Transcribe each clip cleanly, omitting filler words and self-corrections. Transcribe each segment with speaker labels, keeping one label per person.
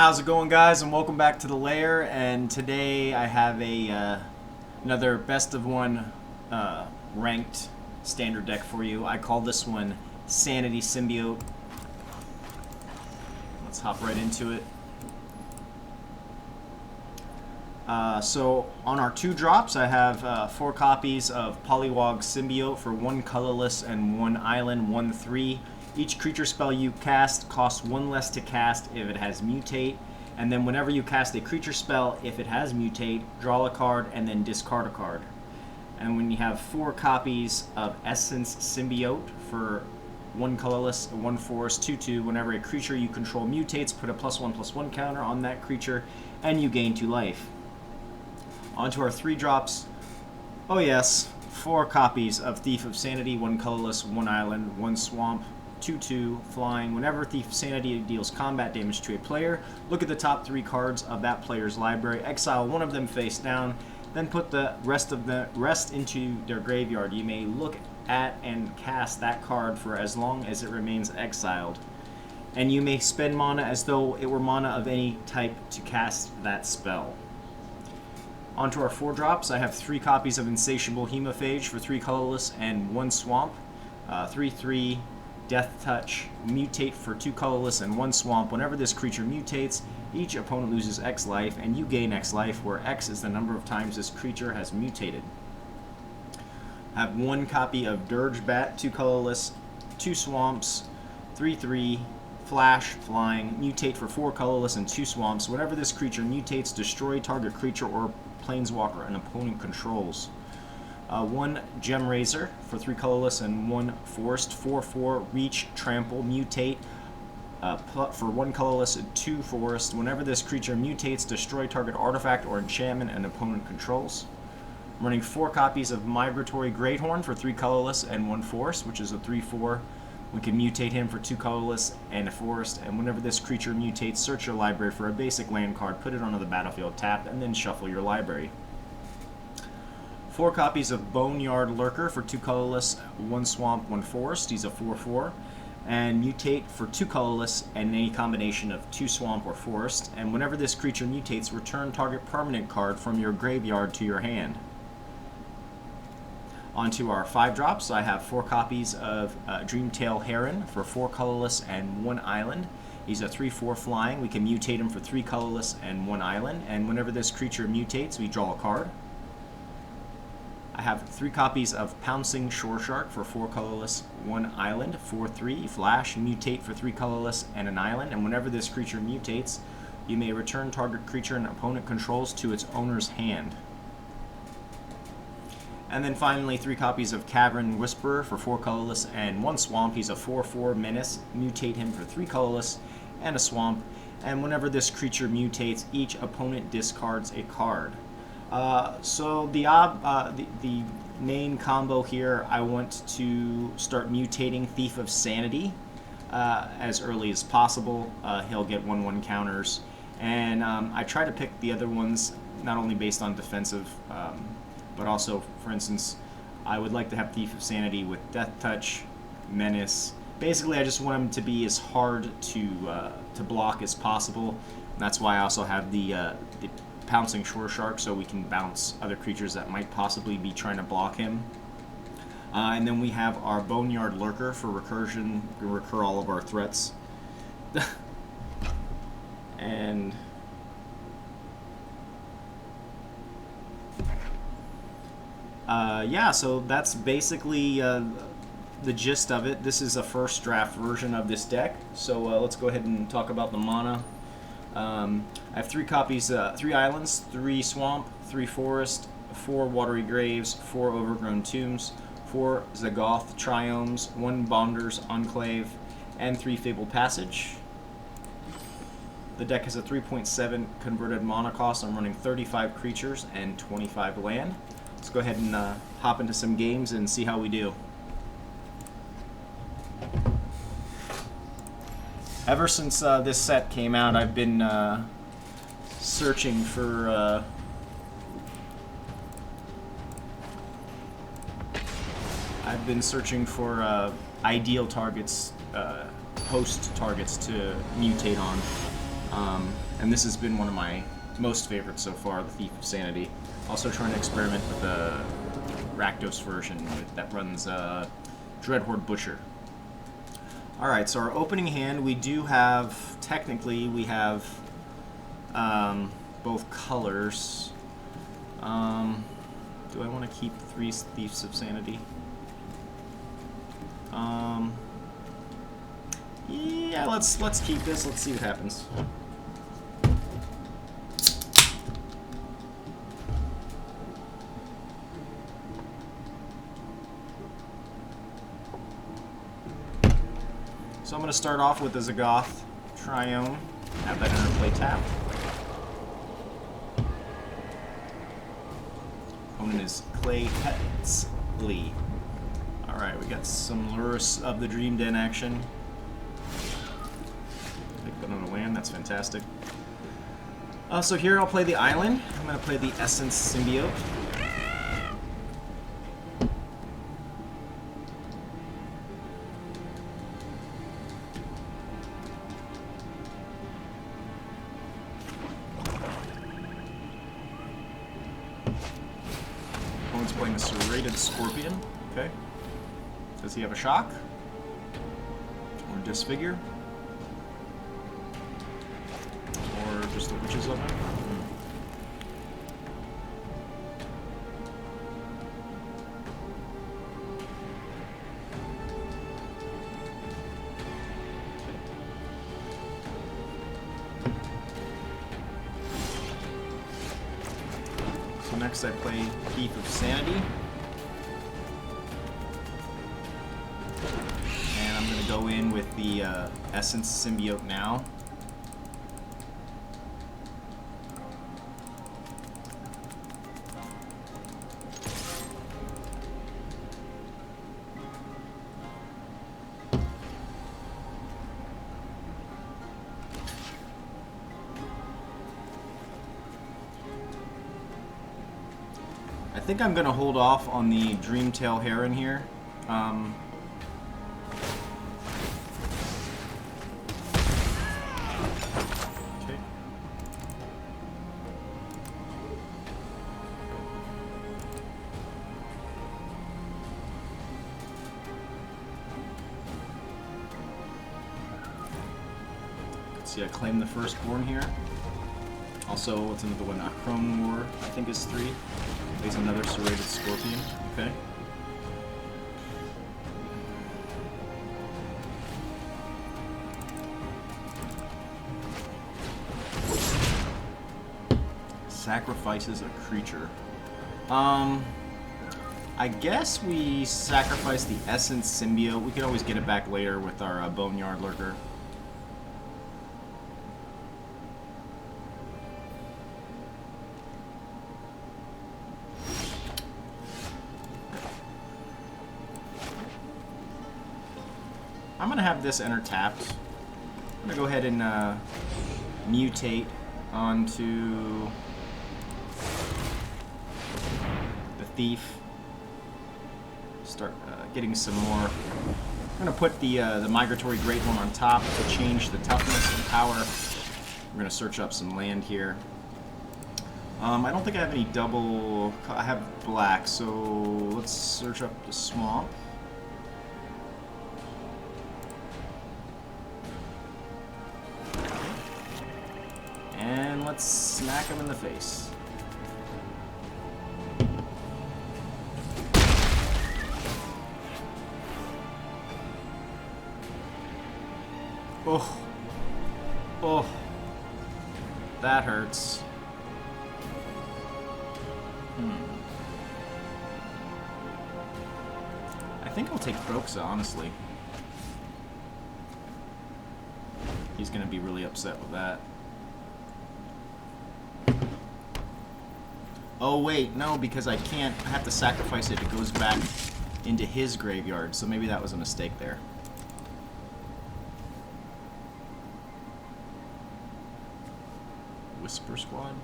Speaker 1: How's it going, guys? And welcome back to the lair. And today I have another best of one ranked standard deck for you. I call this one Sanity Symbiote. Let's hop right into it. So on our 2 drops, I have 4 copies of Polywog Symbiote for 1 colorless and 1 island, 1/3. Each creature spell you cast costs 1 less to cast if it has mutate, and then whenever you cast a creature spell, if it has mutate, draw a card and then discard a card. And when you have 4 copies of Essence Symbiote for 1 colorless, 1 forest, 2/2, whenever a creature you control mutates, put a +1/+1 counter on that creature, and you gain 2 life. Onto our 3 drops. Oh yes, 4 copies of Thief of Sanity, 1 colorless, 1 island, 1 swamp, 2/2, flying. Whenever Thief of Sanity deals combat damage to a player, look at the top 3 cards of that player's library, exile 1 of them face down, then put the rest into their graveyard. You may look at and cast that card for as long as it remains exiled. And you may spend mana as though it were mana of any type to cast that spell. Onto our 4 drops, I have 3 copies of Insatiable Hemophage for 3 colorless and 1 swamp, 3/3, Death Touch, mutate for 2 colorless and 1 swamp. Whenever this creature mutates, each opponent loses X life and you gain X life, where X is the number of times this creature has mutated. I have 1 copy of Dirge Bat, 2 colorless, 2 swamps, 3/3, flash, flying, mutate for 4 colorless and 2 swamps. Whenever this creature mutates, destroy target creature or planeswalker an opponent controls. 1 Gem Razor for 3 colorless and 1 forest, 4/4, reach, trample, mutate for 1 colorless and 2 forest. Whenever this creature mutates, destroy target artifact or enchantment an opponent controls. I'm running 4 copies of Migratory Greathorn for 3 colorless and 1 forest, which is a 3/4. We can mutate him for 2 colorless and a forest, and whenever this creature mutates, search your library for a basic land card, put it onto the battlefield tapped, and then shuffle your library. 4 copies of Boneyard Lurker for 2 colorless, 1 swamp, 1 forest. He's a 4/4. And mutate for 2 colorless and any combination of 2 swamp or forest. And whenever this creature mutates, return target permanent card from your graveyard to your hand. Onto our 5 drops, I have 4 copies of Dreamtail Heron for 4 colorless and 1 island. He's a 3/4 flying. We can mutate him for 3 colorless and 1 island. And whenever this creature mutates, we draw a card. I have 3 copies of Pouncing Shore Shark for 4 colorless, 1 island, 4/3, flash, mutate for 3 colorless and an island, and whenever this creature mutates, you may return target creature an opponent controls to its owner's hand. And then finally 3 copies of Cavern Whisperer for 4 colorless and 1 swamp. He's a 4/4 menace, mutate him for 3 colorless and a swamp, and whenever this creature mutates, each opponent discards a card. So the main combo here, I want to start mutating Thief of Sanity as early as possible. He'll get 1/1 counters, and I try to pick the other ones not only based on defensive, but also, for instance, I would like to have Thief of Sanity with Death Touch, Menace. Basically, I just want him to be as hard to block as possible. And that's why I also have the Pouncing Shore Shark, so we can bounce other creatures that might possibly be trying to block him. And then we have our Boneyard Lurker for recursion, recur all of our threats. And yeah, so that's basically the gist of it. This is a first draft version of this deck, so let's go ahead and talk about the mana. I have 3 copies, 3 islands, 3 swamp, 3 forest, 4 watery graves, 4 overgrown tombs, 4 Zagoth triomes, 1 Bonder's Enclave, and 3 Fabled Passage. The deck has a 3.7 converted mana cost. I'm running 35 creatures and 25 land. Let's go ahead and hop into some games and see how we do. Ever since this set came out, I've been searching for ideal targets, host targets to mutate on. And this has been one of my most favorites so far, the Thief of Sanity. Also trying to experiment with the Rakdos version that runs Dreadhorde Butcher. Alright, so our opening hand, we do have, technically, we have both colors. Do I want to keep 3 Thieves of Sanity? Yeah, let's keep this. Let's see what happens. So I'm going to start off with the Zagoth Triome. Have that interplay tapped. Opponent is Clay Hetzley. Alright, we got some Lurrus of the Dream Den action. Take that on the land, that's fantastic. So here I'll play the island. I'm going to play the Essence Symbiote. Opponent's playing a Serrated Scorpion. Okay. Does he have a shock? Or disfigure? Or just the Witches of it? So next I play Thief of Sanity. I'm going to go in with the Essence Symbiote now. I think I'm going to hold off on the Dreamtail Heron here. See, I claim the Firstborn here. Also, what's another one? Chrome War, I think is 3. There's another Serrated Scorpion. Okay. Sacrifices a creature. I guess we sacrifice the Essence Symbiote. We could always get it back later with our Boneyard Lurker. I'm going to have this enter tapped. I'm going to go ahead and mutate onto the Thief. Start getting some more. I'm going to put the Migratory Great One on top to change the toughness and power. I'm going to search up some land here. I don't think I have any double. I have black, so let's search up the Swamp. And let's smack him in the face. Oh. Oh. That hurts. I think I'll take Kroxa, honestly. He's gonna be really upset with that. Oh wait, no, because I can't. I have to sacrifice it. It goes back into his graveyard, so maybe that was a mistake there. Whisper Squad?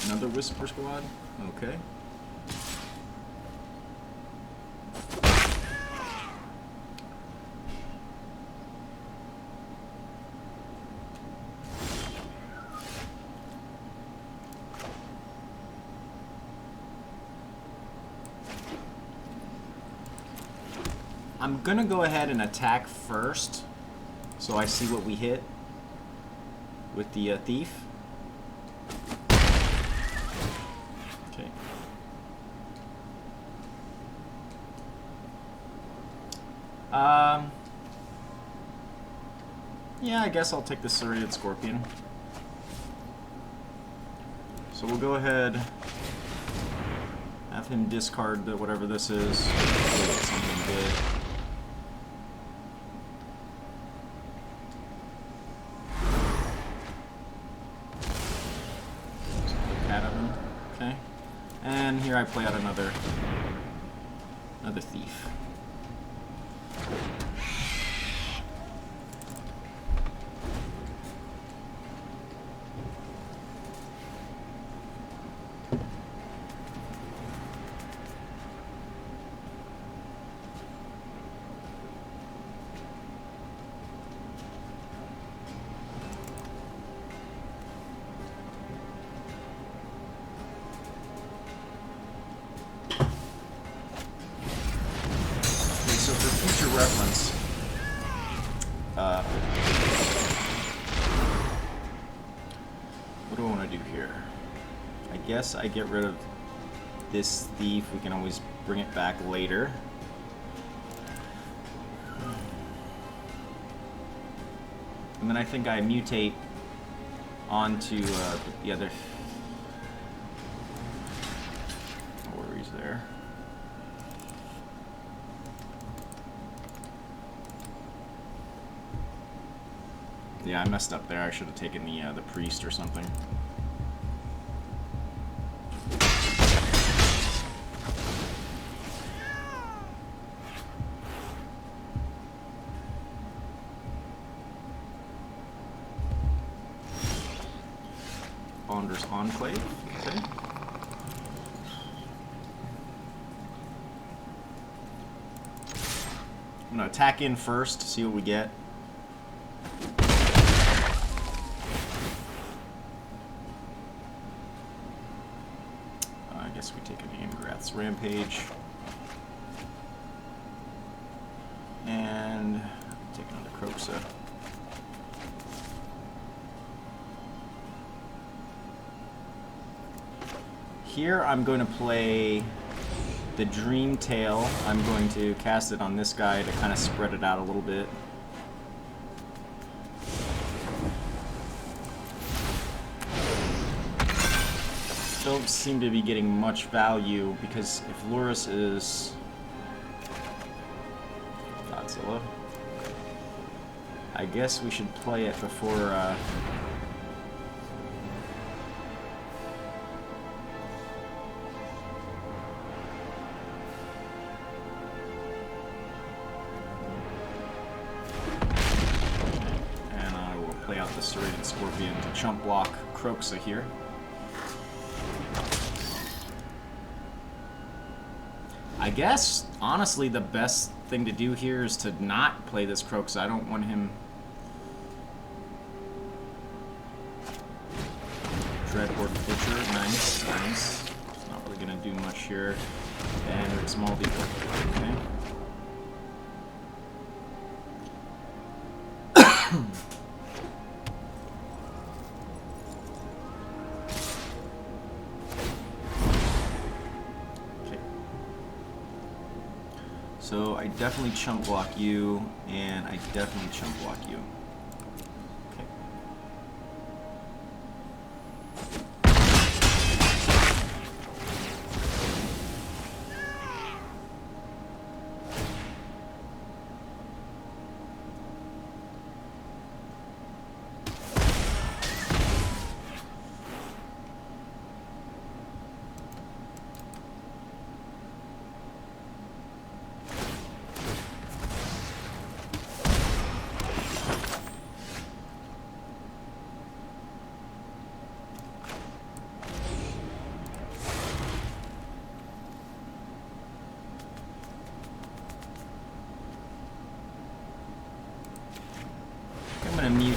Speaker 1: Another Whisper Squad? Okay. I'm gonna go ahead and attack first, so I see what we hit with the thief. Okay. Yeah, I guess I'll take the Serrated Scorpion. So we'll go ahead, have him discard the, whatever this is. Something good. Okay. And here I play out another thief. Reference. What do I want to do here? I guess I get rid of this thief. We can always bring it back later. And then I think I mutate onto the other. No worries there. Yeah, I messed up there. I should have taken the priest or something. Bonder's Enclave. Okay. I'm gonna attack in first, see what we get. I guess we take an Amgrath's Rampage. And take another Kroxa. Here I'm going to play the Dream Tail. I'm going to cast it on this guy to kind of spread it out a little bit. Don't seem to be getting much value because if Lurrus is Godzilla, I guess we should play it before and I will play out the Serrated Scorpion to chump block Kroxa here. I guess, honestly, the best thing to do here is to not play this Kroxa. I don't want him... Dreadhorde Butcher, nice, nice. It's not really going to do much here. And it's Maldi. Okay. So I definitely chump block you, and I definitely chump block you. Okay.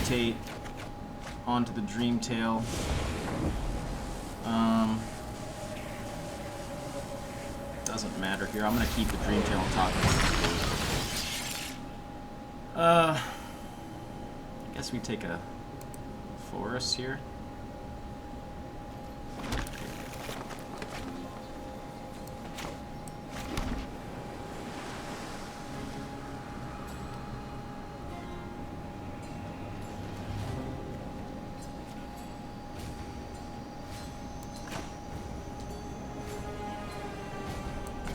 Speaker 1: mutate onto the Dreamtail. Doesn't matter here. I'm gonna keep the Dreamtail on top of it. I guess we take a forest here.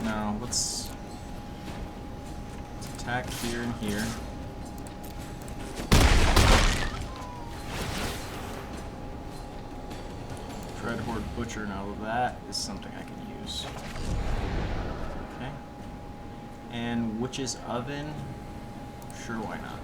Speaker 1: Now let's attack here and here. Dreadhorde Butcher, now that is something I can use. Okay. And Witch's Oven, sure, why not?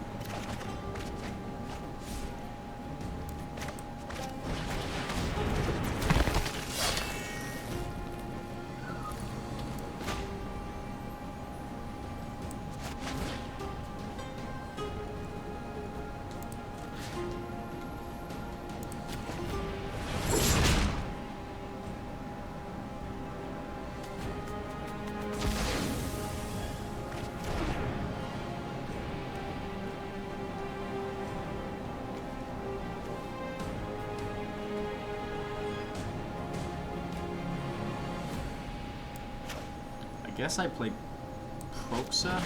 Speaker 1: I guess I play Proxa.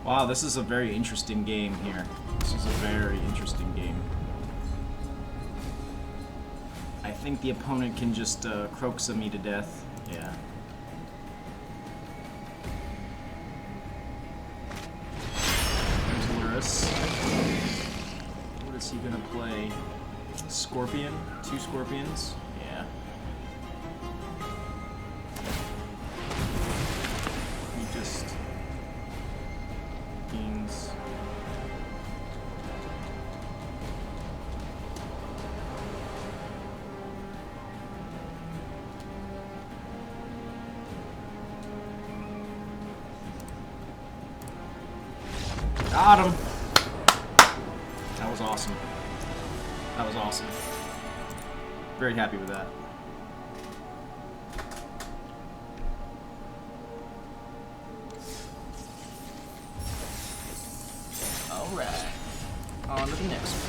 Speaker 1: Wow, this is a very interesting game here. This is a very interesting game. I think the opponent can just Proxa me to death. Yeah. What is he gonna play? Scorpion? 2 scorpions? Yeah. He just beans. Got him. That was awesome. That was awesome. Very happy with that. Alright. On to the next one.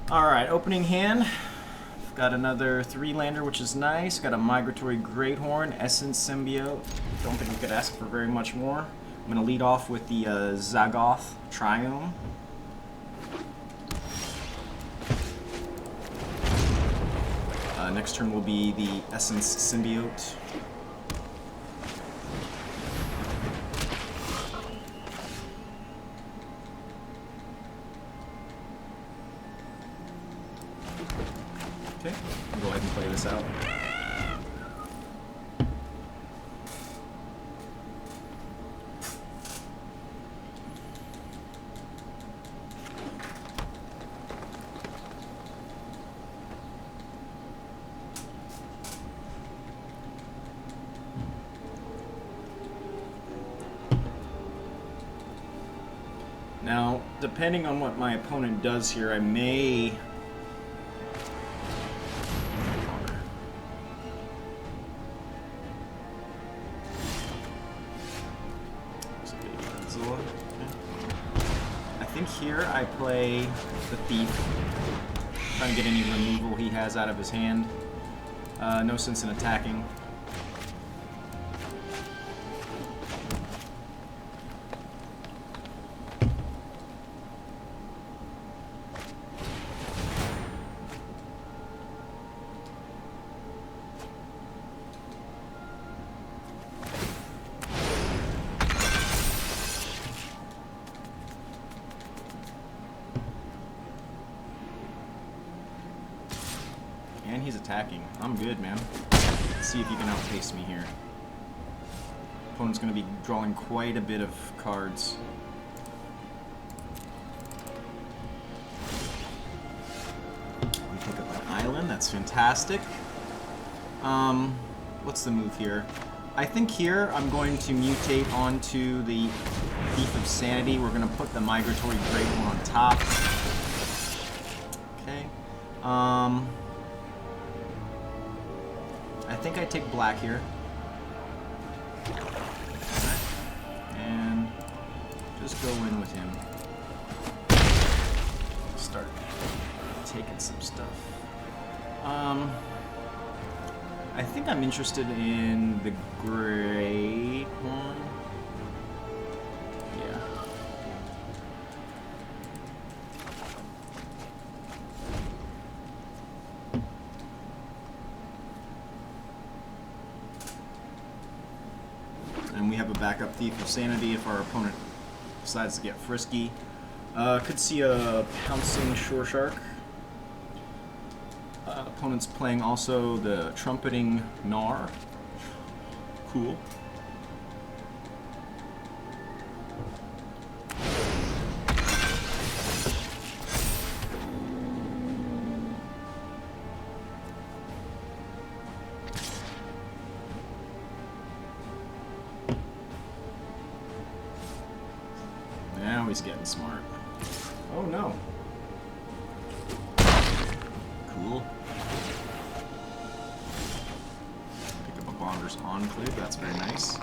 Speaker 1: Alright, opening hand. I've got another 3-lander, which is nice. Got a Migratory Greathorn, Essence Symbiote. Don't think we could ask for very much more. I'm going to lead off with the Zagoth Triome. Next turn will be the Essence Symbiote. Okay, I'll go ahead and play this out. Now, depending on what my opponent does here, I may... I think here I play the Thief, trying to get any removal he has out of his hand. No sense in attacking. And he's attacking. I'm good, man. Let's see if you can outpace me here. Opponent's going to be drawing quite a bit of cards. We pick up an island. That's fantastic. What's the move here? I think here I'm going to mutate onto the Thief of Sanity. We're going to put the Migratory Great One on top. Okay. I think I take black here. Alright. And just go in with him. Start taking some stuff. I think I'm interested in the Great One. Yeah. And we have a backup Thief of Sanity if our opponent decides to get frisky. Could see a Pouncing Shore Shark. Opponent's playing also the Trumpeting Gnar. Cool. Now he's getting smart. Oh no. Cool. Pick up a Bonder's Enclave, that's very nice.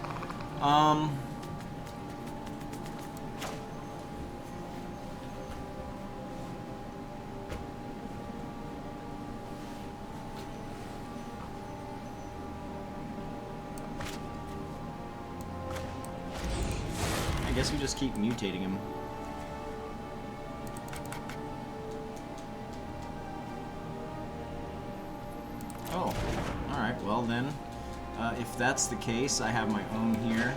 Speaker 1: I guess we just keep mutating him. Oh, alright, well then, if that's the case, I have my own here.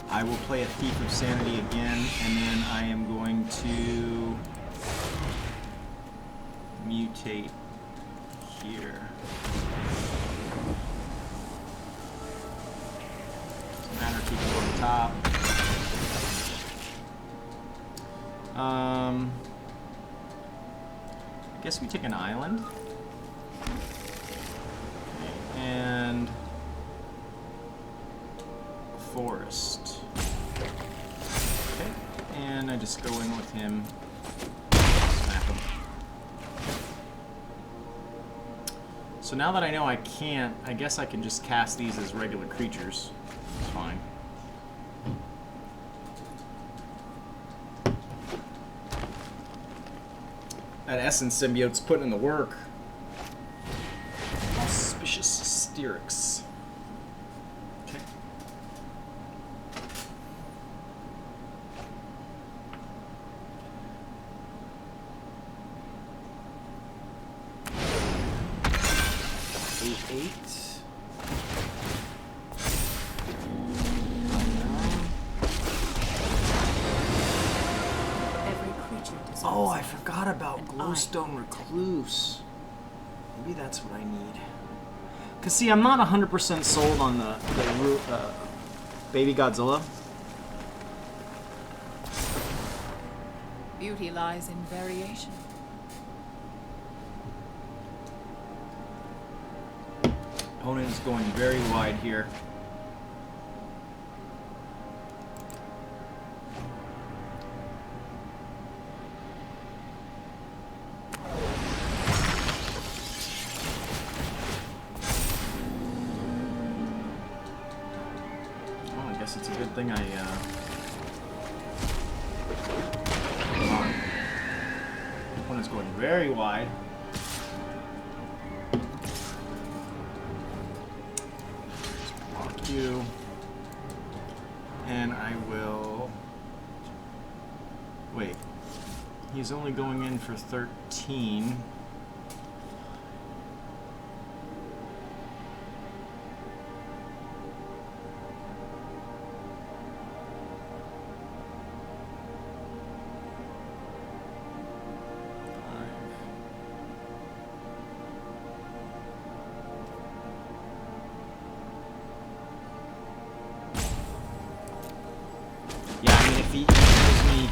Speaker 1: I will play a Thief of Sanity again, and then I am going to mutate here. Doesn't matter, keep it on top. I guess we take an island. And forest. Okay, and I just go in with him. Snap him. So now that I know I can't, I guess I can just cast these as regular creatures. It's fine. That Essence Symbiote's putting in the work. Auspicious Styrax. Okay. Eight. Oh, I forgot about Glowstone Recluse. Maybe that's what I need. Cause see, I'm not 100% sold on the Baby Godzilla.
Speaker 2: Beauty lies in variation.
Speaker 1: Opponent is going very wide here. It's a good thing I, come on. Opponent's going very wide. Just block you. And I will... Wait. He's only going in for 13.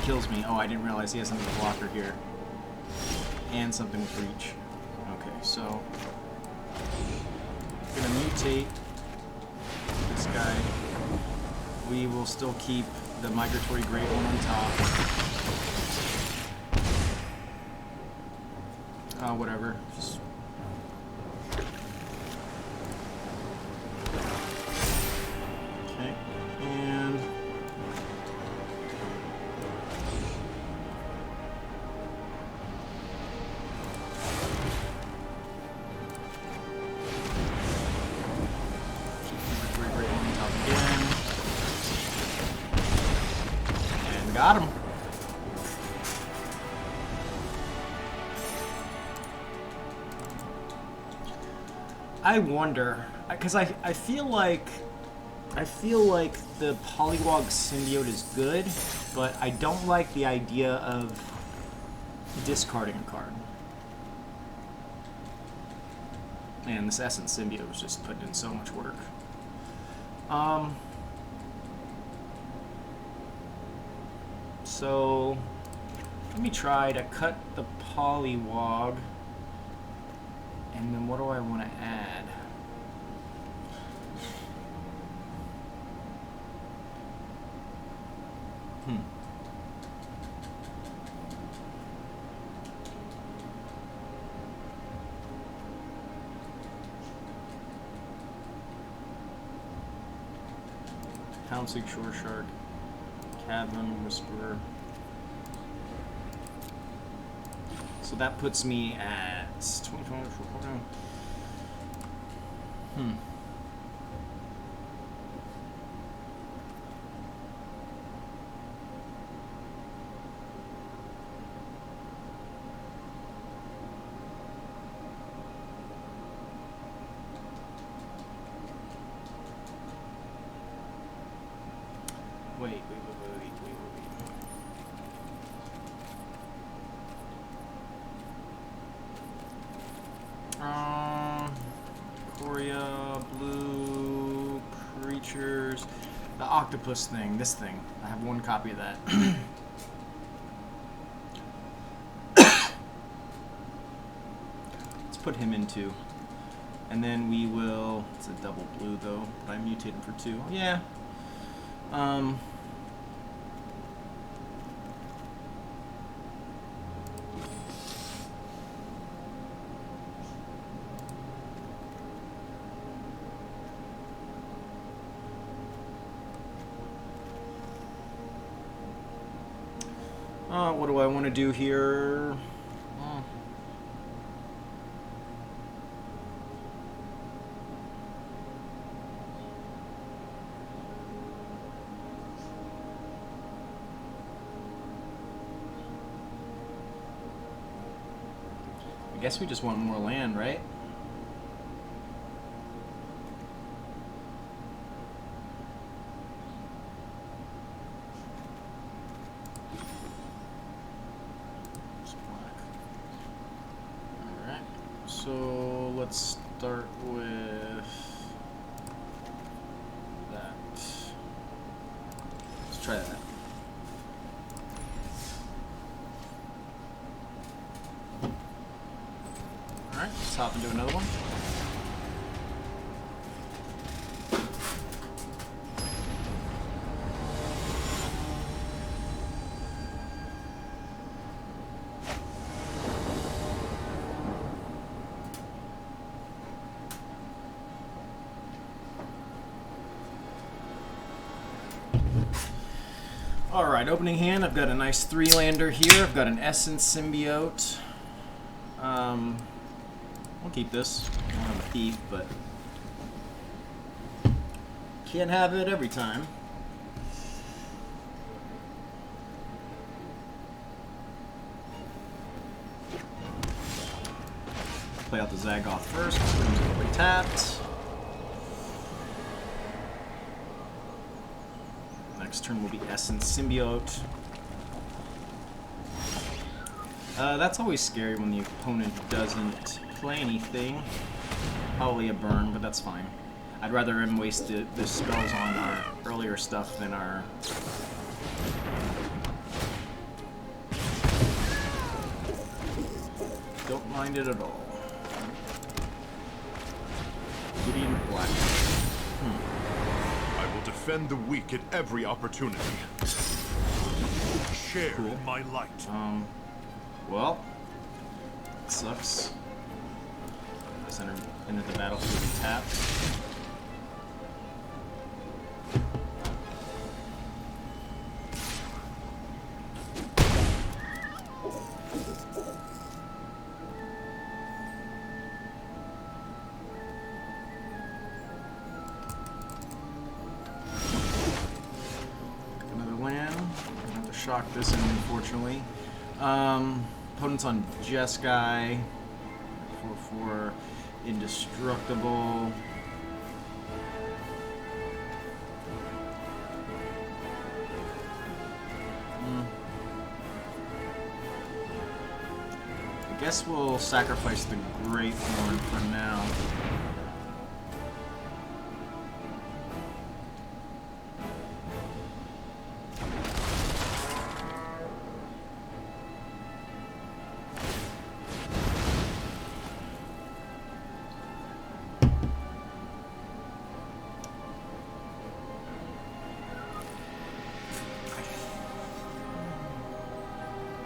Speaker 1: kills me. Oh, I didn't realize he has another blocker here. And something with reach. Okay, so... I'm gonna mutate this guy. We will still keep the Migratory Great One on top. Whatever. Just... Okay, and... Got him. I wonder, because I feel like the Polywog Symbiote is good, but I don't like the idea of discarding a card. Man, this Essence Symbiote was just putting in so much work. So, let me try to cut the Polywog, and then what do I want to add? Pouncing Shore Shark. Cavern Whisperer. So that puts me at 25. Wait. IKORIA, blue, creatures, the octopus thing, this thing. I have one copy of that. Let's put him in 2. And then we will, it's a double blue though, but I mutate him for 2. Yeah. What do I want to do here? I guess we just want more land, right? So let's start with that. Let's try that. Alright, let's hop into another one. Alright, opening hand, I've got a nice 3-lander here. I've got an Essence Symbiote. We'll keep this. I don't have a Thief, but can't have it every time. Play out the Zagoth first. Play tapped. Next turn will be Essence Symbiote. That's always scary when the opponent doesn't play anything. Probably a burn, but that's fine. I'd rather him waste the spells on our earlier stuff than our mind it at all. Gideon Black.
Speaker 3: I will defend the weak at every opportunity. Share
Speaker 1: Cool.
Speaker 3: my light.
Speaker 1: Well, sucks. Let's enter the battlefield tapped. Another land. I have to shock this in, unfortunately. Opponent's on Jeskai. 4/4. Indestructible. I guess we'll sacrifice the Great Horn for now.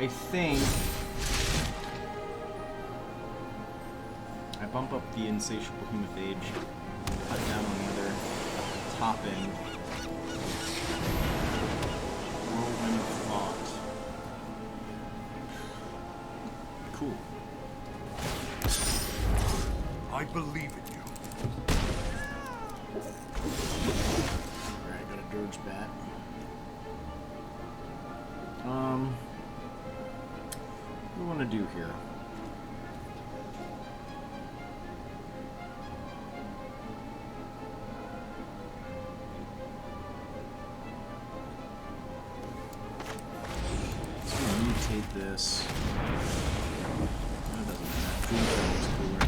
Speaker 1: I think I bump up the Insatiable Hemophage, cut down on the other top end. Whirlwind of Thought. Cool.
Speaker 3: I believe in you.
Speaker 1: Alright, got a Dirge Bat. What do we want to do here? Let's mutate this. That doesn't matter. Dream Thing is cooler.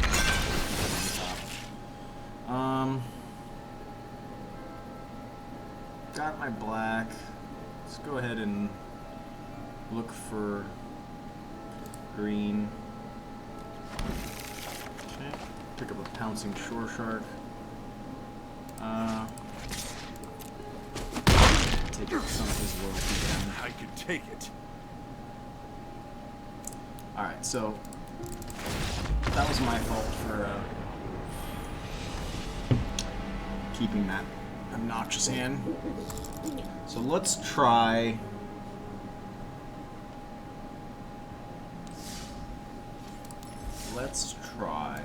Speaker 1: Got my black. Let's go ahead and look for green. Okay. Pick up a Pouncing Shore Shark. Take some of his loyalty down.
Speaker 3: I can take it.
Speaker 1: Alright, so that was my fault for keeping that obnoxious hand. So let's try. Let's try.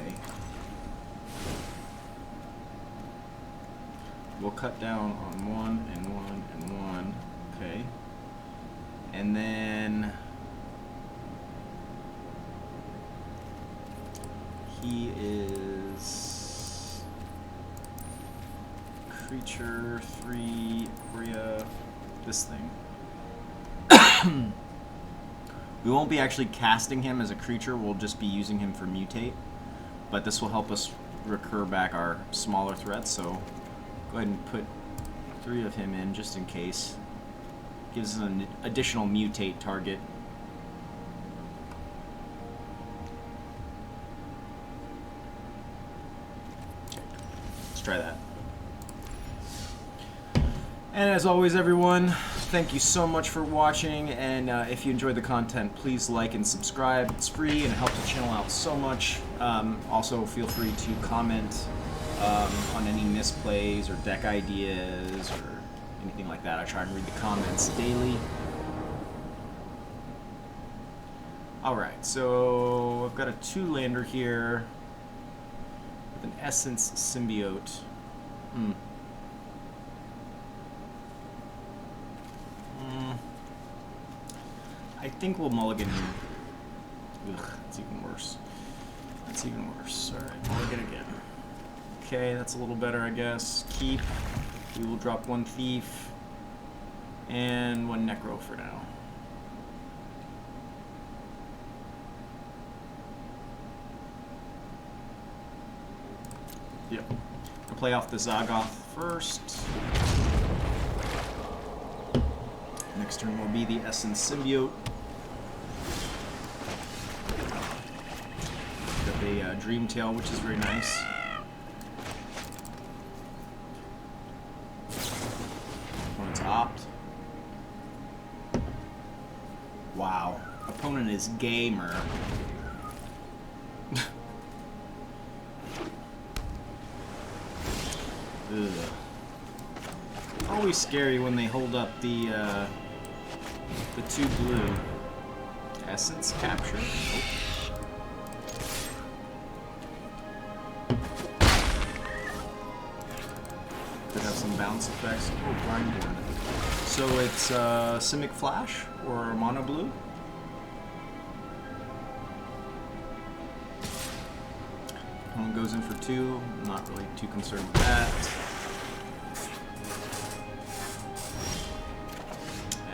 Speaker 1: We'll cut down on 1 and 1 and 1. Okay. And then he is creature 3 IKORIA. This thing. We won't be actually casting him as a creature, we'll just be using him for mutate. But this will help us recur back our smaller threats, so go ahead and put 3 of him in just in case. Gives us an additional mutate target. Okay, let's try that. And as always, everyone, thank you so much for watching, and if you enjoyed the content, please like and subscribe. It's free and it helps the channel out so much. Also, feel free to comment on any misplays or deck ideas or anything like that. I try and read the comments daily. Alright, so I've got a 2-lander here with an Essence Symbiote. I think we'll mulligan him. Ugh, that's even worse. That's even worse. Alright, mulligan again. Okay, that's a little better, I guess. Keep. We will drop 1 Thief. And 1 Necro for now. Yep. I'll play off the Zagoth first. Next turn will be the Essence Symbiote. a Dream Tail, which is very nice. Opponent's opt. Wow. Opponent is gamer. Ugh. Always scary when they hold up the 2 blue. Essence capture. Nope. Could have some bounce effects. Oh, Grindborn. So it's Simic Flash or Mono Blue. One goes in for 2. I'm not really too concerned with that.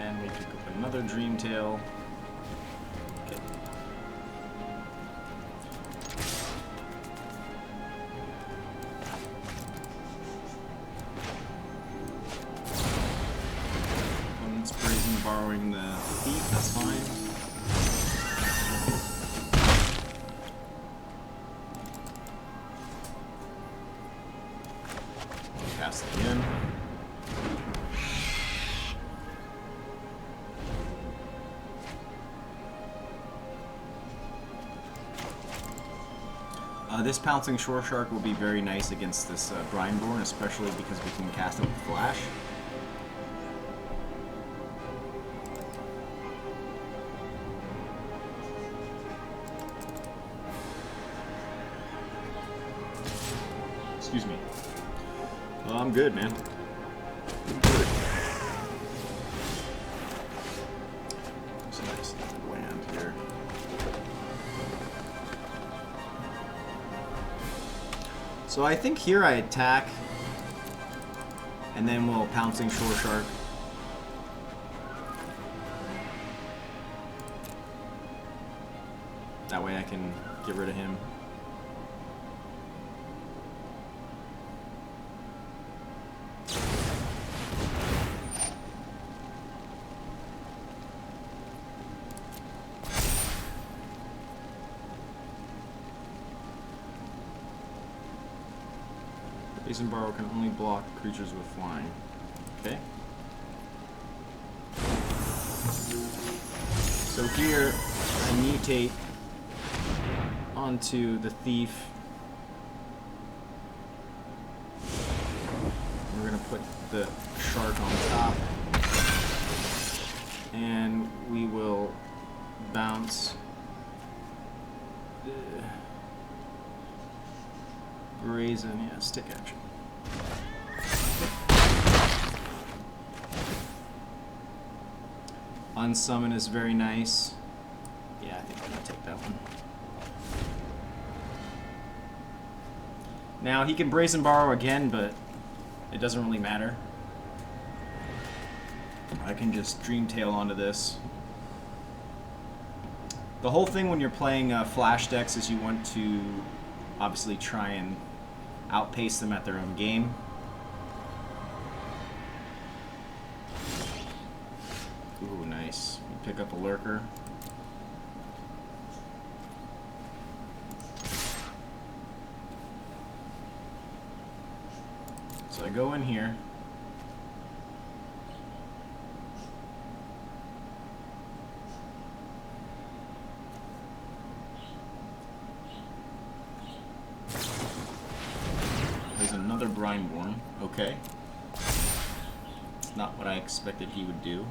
Speaker 1: And we pick up another Dream Tail. Okay. Opponent's Brazen borrowing the Thief, that's fine. Cast it again. This Pouncing Shore Shark will be very nice against this Grindborn, especially because we can cast it with Flash. Excuse me. Well, I'm good, man. I'm good. It's nice land here. So I think here I attack, and then we'll Pouncing Shore Shark. That way I can get rid of him. Brazen Borrow can only block creatures with flying. Okay. So here, I mutate onto the Thief. We're gonna put the Shark on top. And we will bounce Brazen, yeah, stick action. Unsummon is very nice. Yeah, I think I'm gonna take that one. Now, he can Brazen Borrow again, but it doesn't really matter. I can just Dream Tail onto this. The whole thing when you're playing Flash decks is you want to obviously try and outpace them at their own game. Ooh, nice. You pick up a Lurker. So I go in here. Another Grindborn. Okay. It's not what I expected he would do.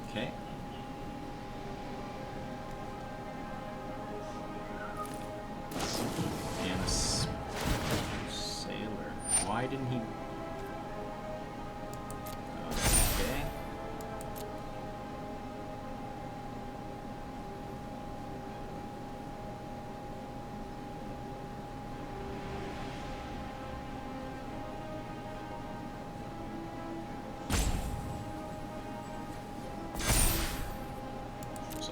Speaker 1: Okay. And a Sailor. Why didn't he... Okay.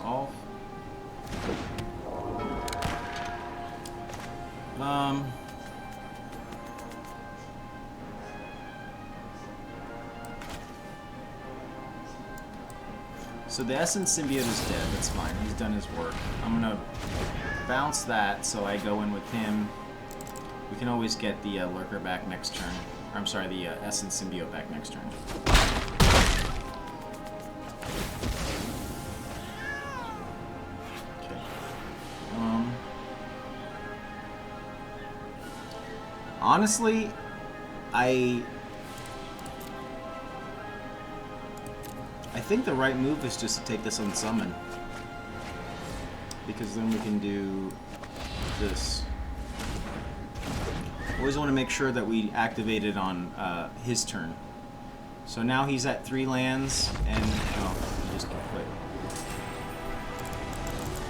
Speaker 1: Off. So the Essence Symbiote is dead. That's fine. He's done his work. I'm gonna bounce that so I go in with him. We can always get the Lurker back next turn. Or, I'm sorry, the Essence Symbiote back next turn. Okay. Honestly, I think the right move is just to take this on summon. Because then we can do this. Always want to make sure that we activate it on his turn. So now he's at 3 lands, and oh, he just quit.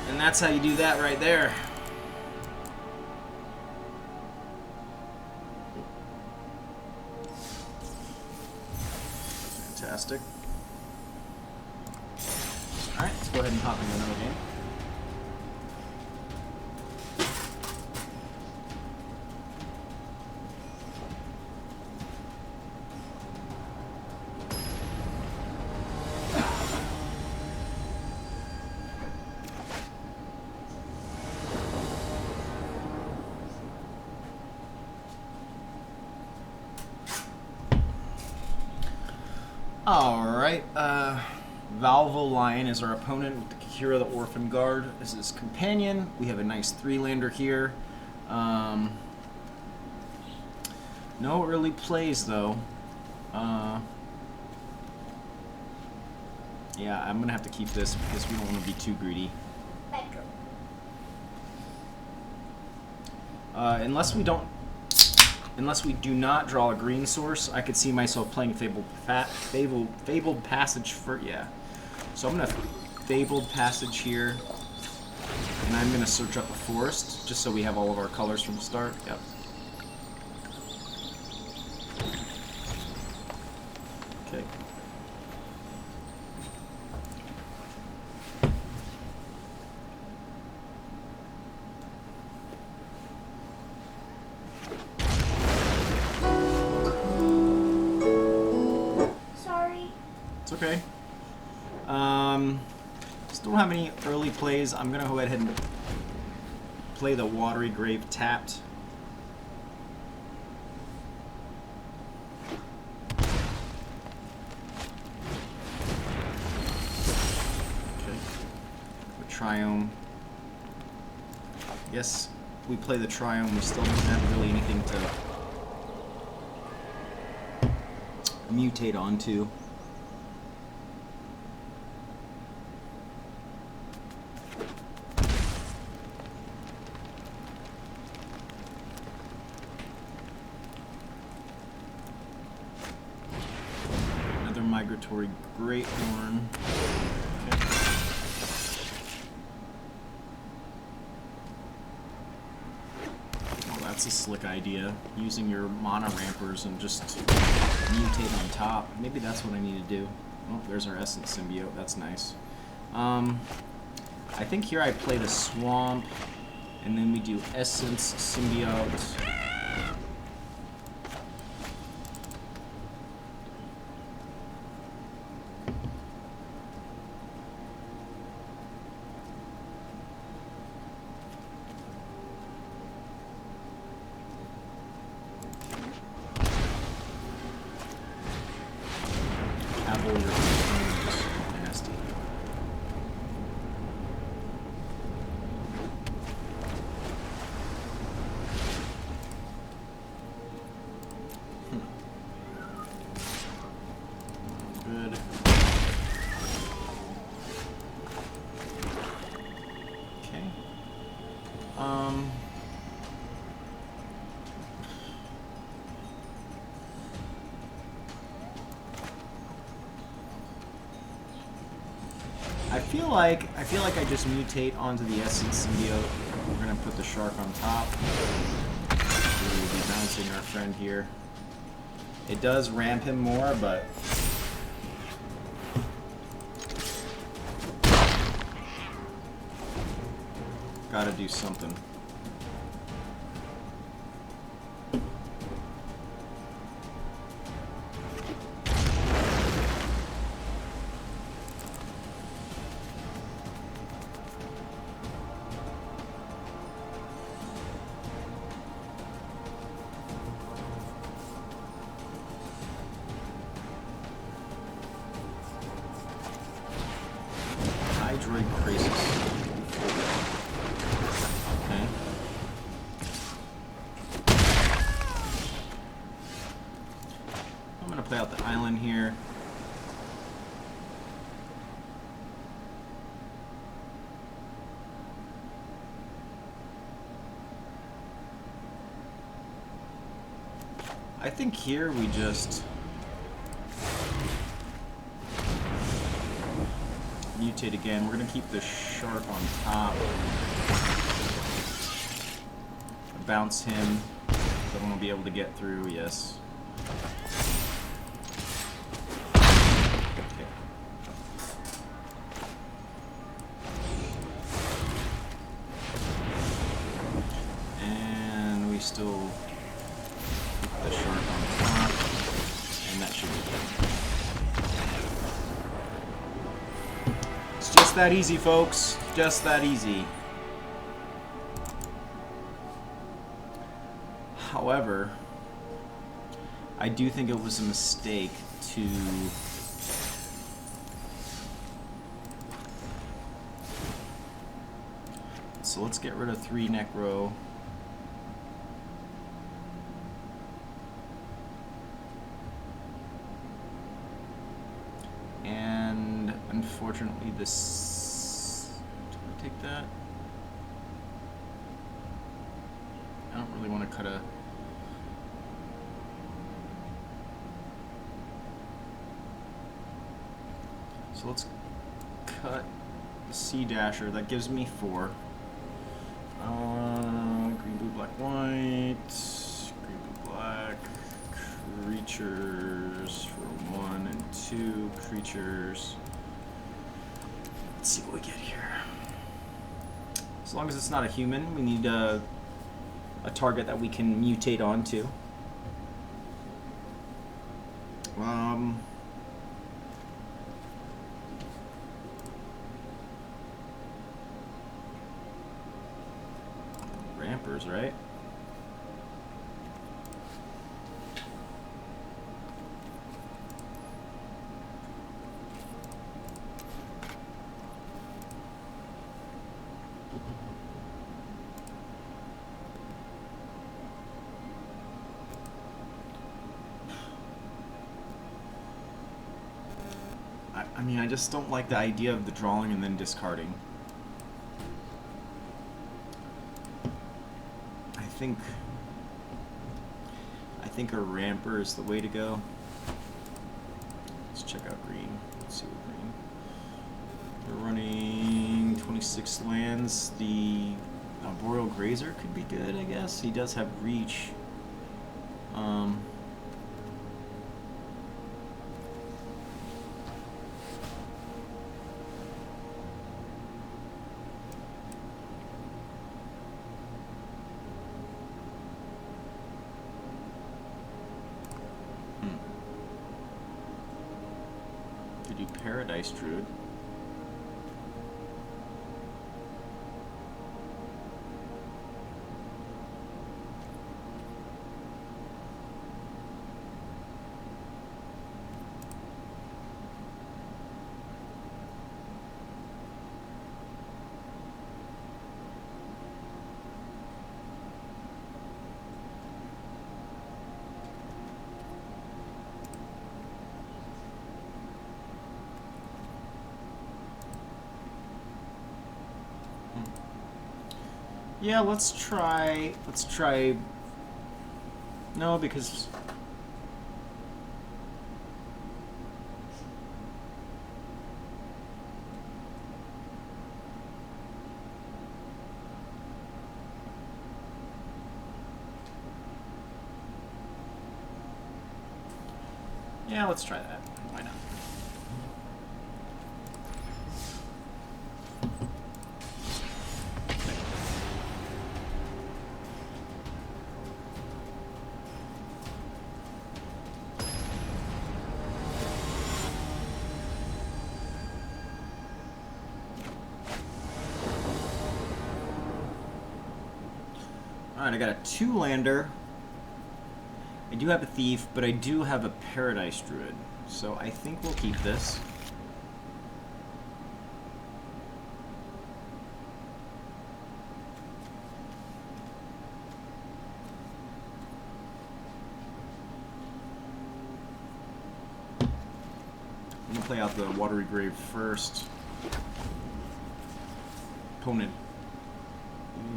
Speaker 1: And that's how you do that right there. Fantastic. Alright, let's go ahead and hop into another game. Alright, Valvo Lion is our opponent with the Kira the Orphan Guard as his companion. We have a nice 3-lander here. No early plays though. Yeah, I'm gonna have to keep this because we don't want to be too greedy. Unless we do not draw a green source, I could see myself playing Fabled Passage for, yeah. So I'm going to Fabled Passage here, and I'm going to search up a forest, just so we have all of our colors from the start. Yep. Okay. Okay. Still don't have any early plays. I'm gonna go ahead and play the Watery Grave tapped. Okay. The Triome. Yes, we play the Triome. We still don't have really anything to mutate onto. Migratory Greathorn. Okay. Oh, that's a slick idea. Using your mana rampers and just mutate on top. Maybe that's what I need to do. Oh, there's our Essence Symbiote. That's nice. I think here I play the Swamp, and then we do Essence Symbiote. Good. Okay. I feel like I just mutate onto the Essence Symbiote. We're gonna put the shark on top. We'll be bouncing our friend here. It does ramp him more, but gotta do something. in here. I think here we just mutate again. We're gonna keep the shark on top. Bounce him. Someone will be able to get through, yes. Okay. And we still keep the shark on top. And that should be good. It's just that easy, folks. Just that easy. However, I do think it was a mistake to so let's get rid of 3 Necro. And unfortunately this, did I take that? I don't really want to cut a so let's cut the Sea Dasher. That gives me 4. Green, blue, black, white. Green, blue, black. Creatures for 1 and 2. Creatures. Let's see what we get here. As long as it's not a human, we need a target that we can mutate onto. Rampers, right? I mean, I just don't like the idea of the drawing and then discarding. I think a ramper is the way to go. Let's check out green. Let's see what green. We're running 26 lands. The Boreal Grazer could be good, I guess. He does have reach. Paradise Druid. Yeah, let's try, no, because, yeah, let's try that, why not? Alright, I got a 2-lander. I do have a Thief, but I do have a Paradise Druid. So I think we'll keep this. I'm gonna play out the Watery Grave first. Opponent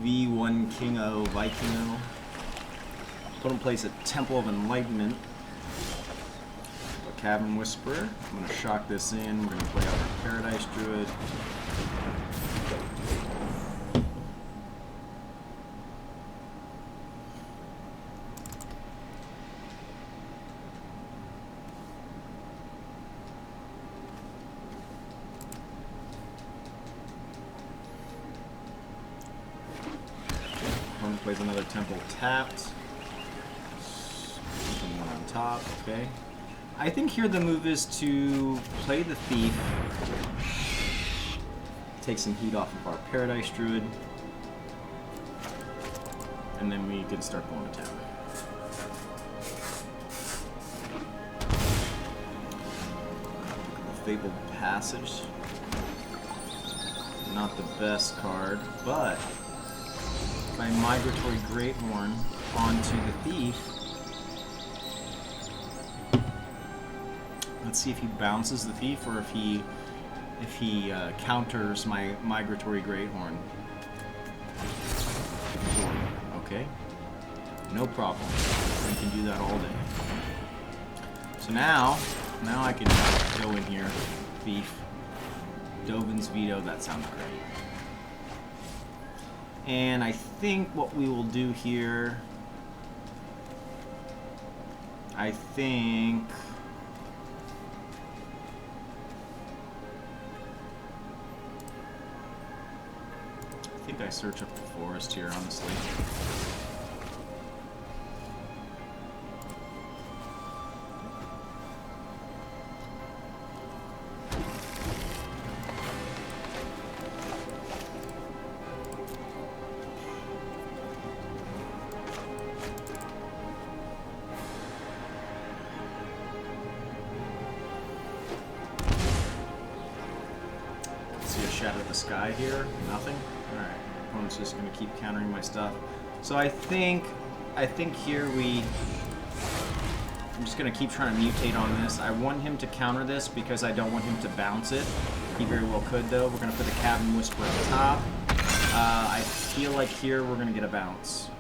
Speaker 1: V1 Kingo Vikingo. Opponent plays a Temple of Enlightenment. A Cavern Whisperer. I'm gonna shock this in. We're gonna play out our Paradise Druid. Plays another Temple tapped. Something one on top, okay. I think here the move is to play the Thief. Take some heat off of our Paradise Druid. And then we can start going to town. The Fabled Passage. Not the best card, but my Migratory Greathorn onto the Thief. Let's see if he bounces the Thief or if he counters my Migratory Greathorn. Okay, no problem. We can do that all day. So now I can go in here, Thief, Dovin's Veto. That sounds great. And I think what we will do here, I think I search up the forest here, honestly. Shadow the Sky here, nothing. Alright, opponent's just gonna keep countering my stuff. So I think here I'm just gonna keep trying to mutate on this. I want him to counter this because I don't want him to bounce it. He very well could though. We're gonna put the Cavern Whisper on top. I feel like here we're gonna get a bounce.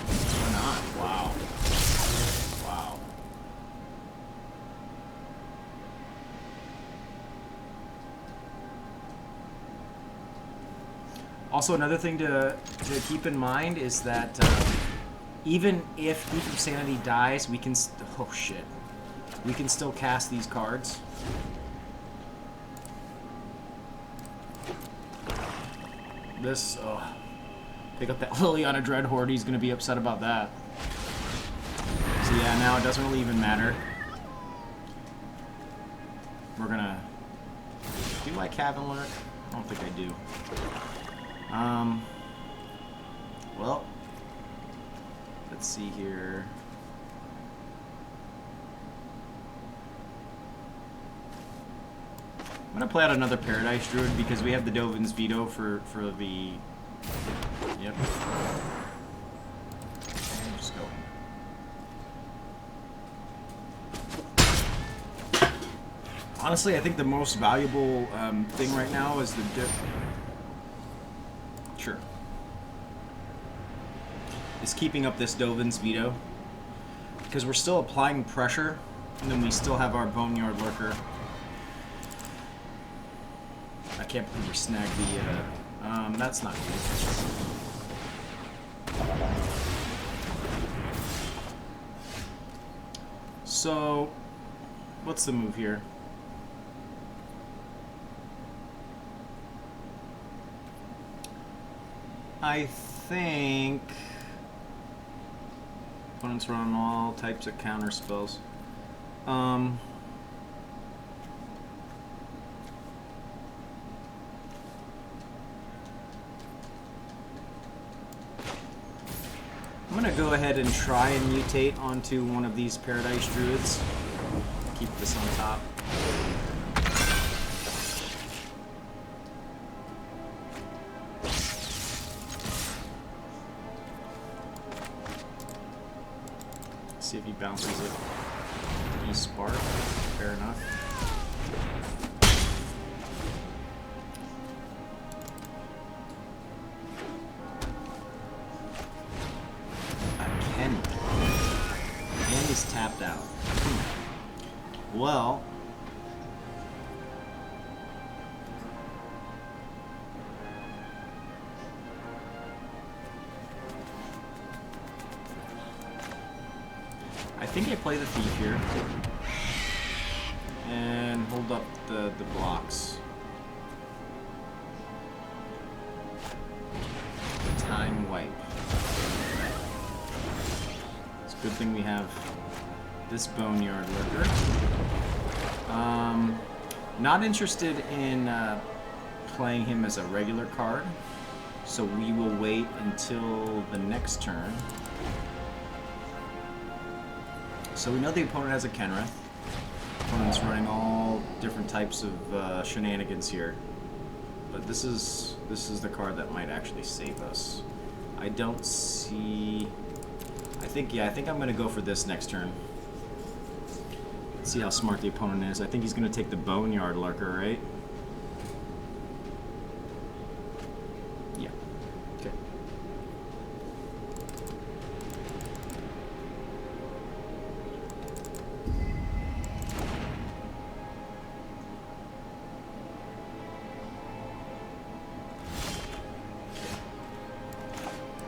Speaker 1: Or not. Wow. Wow. Also, another thing to keep in mind is that even if Thief of Sanity dies, we can oh shit, we can still cast these cards. This pick up that Liliana Dreadhorde. He's gonna be upset about that. So yeah, now it doesn't really even matter. We're gonna do I Cavern Lurk? I don't think I do. Well, let's see here. I'm gonna play out another Paradise Druid because we have the Dovin's Veto for the. Yep. I'm just going. Honestly, I think the most valuable thing right now is the. Sure. Is keeping up this Dovin's Veto. Because we're still applying pressure, and then we still have our Boneyard Lurker. I can't believe we snagged the, that's not good. So, what's the move here? I think opponents run all types of counter spells. I'm gonna go ahead and try and mutate onto one of these Paradise Druids. Keep this on top. See if he bounces it. He a spark. Fair enough. Ken. And he's tapped out. Well. I think I play the Thief here. And hold up the blocks. Time wipe. It's a good thing we have this Boneyard Lurker. Not interested in playing him as a regular card, so we will wait until the next turn. So we know the opponent has a Kenrith. Opponent's running all different types of shenanigans here, but this is the card that might actually save us. I don't see. I think I'm gonna go for this next turn. Let's see how smart the opponent is. I think he's gonna take the Boneyard Lurker, right? Yeah. Okay.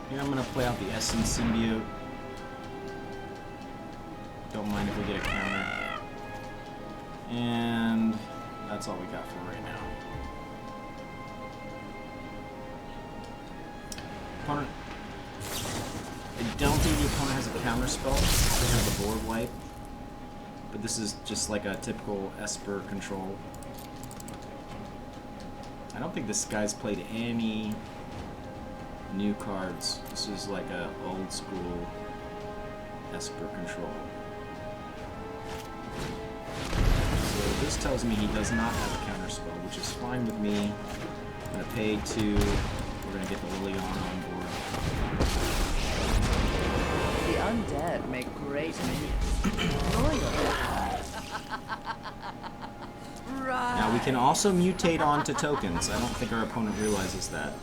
Speaker 1: Here I'm gonna play out the Essence Symbiote. Don't mind if we get a counter. And that's all we got for right now. Opponent. I don't think the opponent has a counter spell. They have a board wipe. But this is just like a typical Esper control. I don't think this guy's played any new cards. This is like a old school Esper control. So this tells me he does not have a counter spell, which is fine with me. I'm gonna pay 2. We're gonna get the Liliana on board.
Speaker 2: The undead make great minions.
Speaker 1: Now we can also mutate onto tokens. I don't think our opponent realizes that.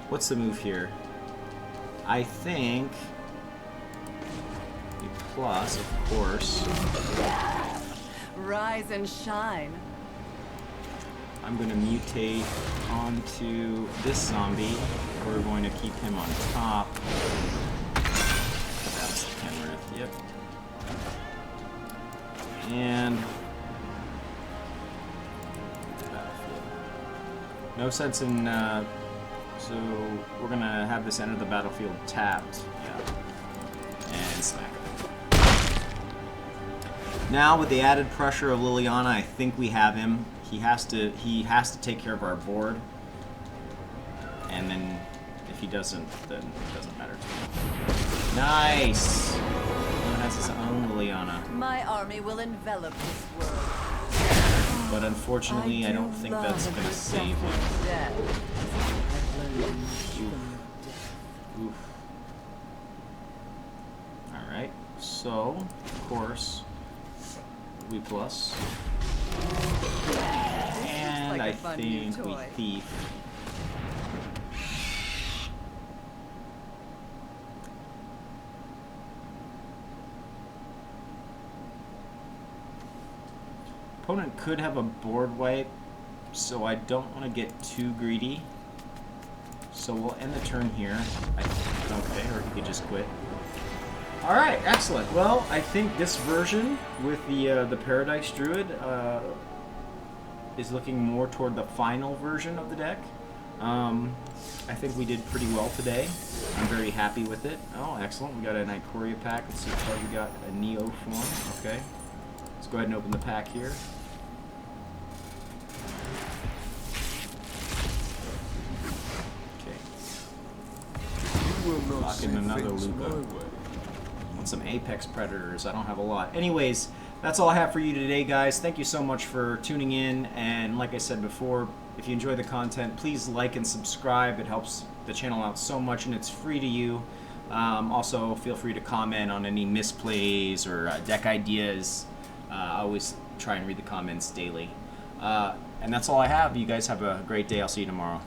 Speaker 1: What's the move here? I think the plus, of course.
Speaker 2: Rise and shine.
Speaker 1: I'm going to mutate onto this zombie. We're going to keep him on top. That's the Kenrith, yep. And no sense in so we're gonna have this enter the battlefield tapped, yeah, and smack it. Now with the added pressure of Liliana, I think we have him. He has to take care of our board, and then if he doesn't, then it doesn't matter to me. Nice. He has his own Liliana.
Speaker 2: My army will envelop this world.
Speaker 1: But unfortunately, I don't think that's gonna save him. Oof. Alright, so, of course, we plus. And
Speaker 2: like
Speaker 1: I think we thief. Opponent could have a board wipe, so I don't want to get too greedy. So we'll end the turn here. Okay, or he could just quit. All right, excellent. Well, I think this version with the Paradise Druid is looking more toward the final version of the deck. I think we did pretty well today. I'm very happy with it. Oh, excellent. We got an IKORIA pack. Let's see what card we got. A Neo form. Okay. Let's go ahead and open the pack here. Lock in another Luca. Want some Apex Predators. I don't have a lot. Anyways, that's all I have for you today, guys. Thank you so much for tuning in. And like I said before, if you enjoy the content, please like and subscribe. It helps the channel out so much, and it's free to you. Also, feel free to comment on any misplays or deck ideas. I always try and read the comments daily. And that's all I have. You guys have a great day. I'll see you tomorrow.